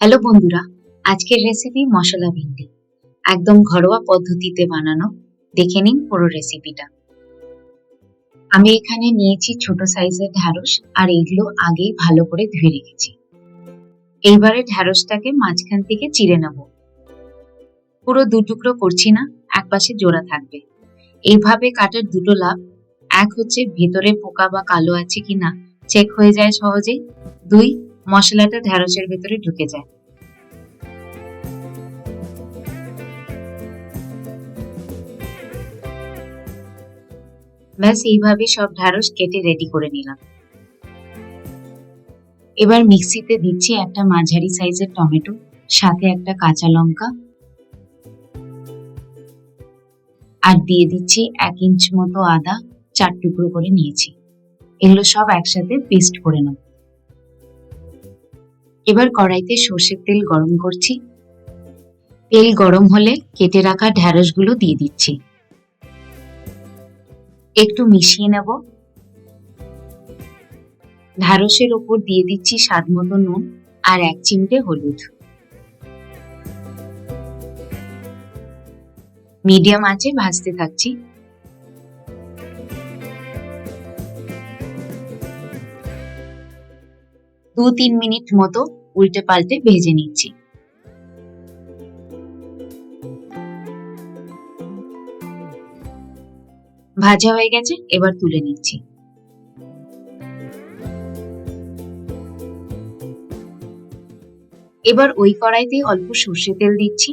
Hello বন্ধুরা, আজকের recipe মশলা ভিন্ডি। একদম ঘরোয়া পদ্ধতিতে বানানো। দেখে নিন পুরো রেসিপিটা। আমি এখানে নিয়েছি ছোট সাইজের ঢ্যাঁড়স, আর এগুলো আগেই ভালো করে ধুয়ে রেখেছি। এইবারে ঢ্যাঁড়সটাকে মাঝখান থেকে চিড়ে নেব। পুরো দু টুকরো করছি না, একপাশে জোড়া থাকবে। এইভাবে কাটার দুটো লাভ: এক হচ্ছে ভেতরে পোকা বা কালো আছে কিনা চেক হয়ে যায় সহজেই। দুই, মশলাটা ঢ্যাঁড়সের ভেতরে ঢুকে যায়। ব্যাস, এইভাবে সব ঢ্যাঁড়স কেটে রেডি করে নিলাম। এবার মিক্সিতে দিচ্ছি একটা মাঝারি সাইজের টমেটো, সাথে একটা কাঁচা লঙ্কা, আর দিয়ে দিচ্ছি 1 ইঞ্চ মতো আদা, 4 টুকরো করে নিয়েছি। এগুলো সব একসাথে পেস্ট করে নেব। এবার কড়াইতে সর্ষের তেল গরম করছি। তেল গরম হলে কেটে রাখা ঢ্যাঁড়সগুলো দিয়ে দিচ্ছি। একটু মিশিয়ে নেব। ঢ্যাঁড়সের ওপর দিয়ে দিচ্ছি স্বাদ মতো নুন আর 1 চিমটে হলুদ। মিডিয়াম আঁচে ভাজতে থাকছি। 2-3 মিনিট মতো উল্টে পাল্টে ভেজে নিচ্ছি। ভাজা হয়ে গেছে, এবার তুলে নিচ্ছি। এবার ওই কড়াইতে অল্প সর্ষে তেল দিচ্ছি।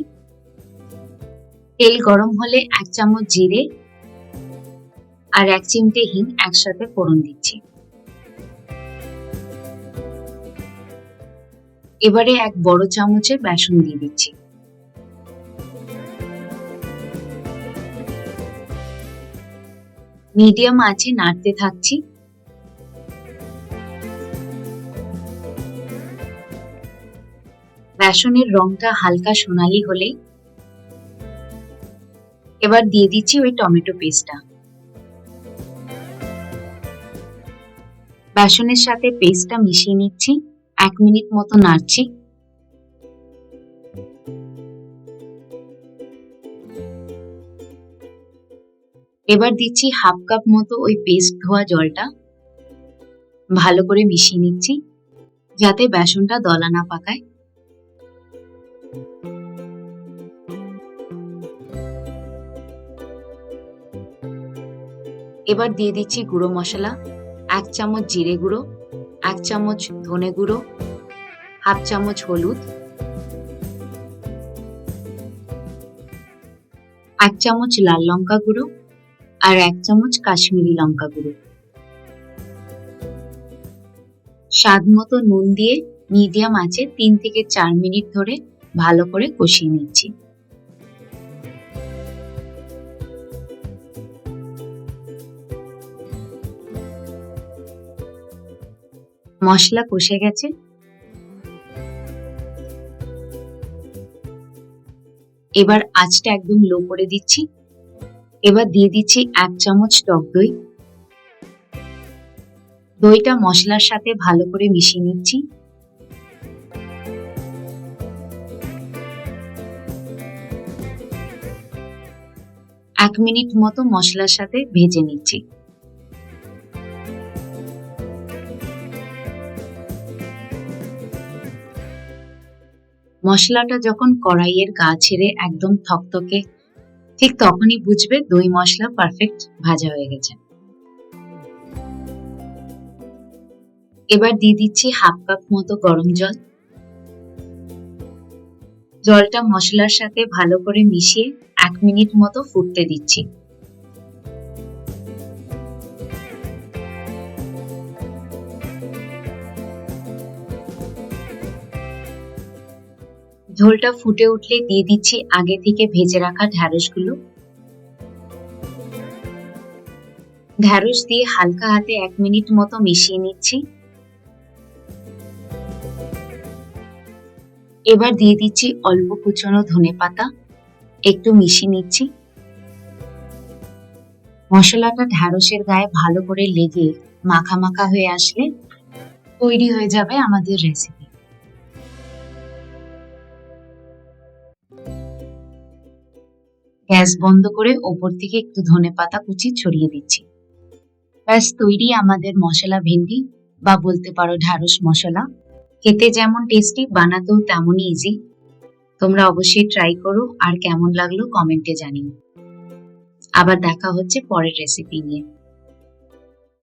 তেল গরম হলে 1 চামচ জিরে আর 1 চিমটে হিং একসাথে ফোড়ন দিচ্ছি। এবারে 1 বড় চামচের বেসন দিয়ে দিচ্ছি। মিডিয়াম আঁচে নাড়তে থাকছি। বেসনের রংটা হালকা সোনালি হলেই এবার দিয়ে দিচ্ছি ওই টমেটো পেস্টটা। বেসনের সাথে পেস্টটা মিশিয়ে নিচ্ছি। 1 মিনিট মতো নাড়ছি। এবার দিচ্ছি 1/2 কাপ মতো ওই পেস্ট ধোয়া জলটা। ভালো করে মিশিয়ে নিচ্ছি যাতে বেসনটা দলা না পাকায়। এবার দিয়ে দিচ্ছি গুঁড়ো মশলা: 1 চামচ জিরে গুঁড়ো, 1 চামচ ধনে গুঁড়ো, 1/2 চামচ হলুদ, 1 চামচ লাল লঙ্কা গুঁড়ো আর 1 চামচ কাশ্মীরি লঙ্কা গুঁড়ো। স্বাদ মতো নুন দিয়ে মিডিয়াম আঁচে 3 থেকে 4 মিনিট ধরে ভালো করে কষিয়ে নিচ্ছি। মশলা কষে গেছে। এবার আঁচটা একদম লো করে দিচ্ছি। এবার দিয়ে দিচ্ছি 1 চামচ টক দই। দইটা মশলার সাথে ভালো করে মিশিয়ে নিচ্ছি। এক মিনিট মতো মশলার সাথে ভেজে নিচ্ছি। মশলাটা যখন কড়াইয়ের গা ছেড়ে একদম থকথকে, ঠিক তখনই বুঝবে দই মশলা পারফেক্ট ভাজা হয়ে গেছে। এবার দিয়ে দিচ্ছি 1/2 কাপ মতো গরম জল। জলটা মশলার সাথে ভালো করে মিশিয়ে 1 মিনিট মতো ফুটতে দিচ্ছি। ঝোলটা ফুটে উঠলে দিয়ে দিচ্ছি আগে থেকে ভেজে রাখা ঢ্যাঁড়সগুলো। ঢ্যাঁড়স দিয়ে হালকা হাতে 1 মিনিট মতো মিশিয়ে নিচ্ছি। এবার দিয়ে দিচ্ছি অল্প কুচনো ধনেপাতা, একটু মিশিয়ে নিচ্ছি। মশলাটা ঢ্যাঁড়সের গায়ে ভালো করে লেগে মাখা মাখা হয়ে আসলে তৈরি হয়ে যাবে আমাদের রেসিপি। গ্যাস বন্ধ করে ওপর থেকে একটু ধনেপাতা কুচি ছড়িয়ে দিচ্ছি। ব্যাস তৈরি আমাদের মশলা ভেন্ডি, বা বলতে পারো ঢ্যাঁড়স মশলা। খেতে যেমন টেস্টি, বানাতেও তেমনই ইজি। তোমরা অবশ্যই ট্রাই করো, আর কেমন লাগলো কমেন্টে জানিও। আবার দেখা হচ্ছে পরের রেসিপি নিয়ে।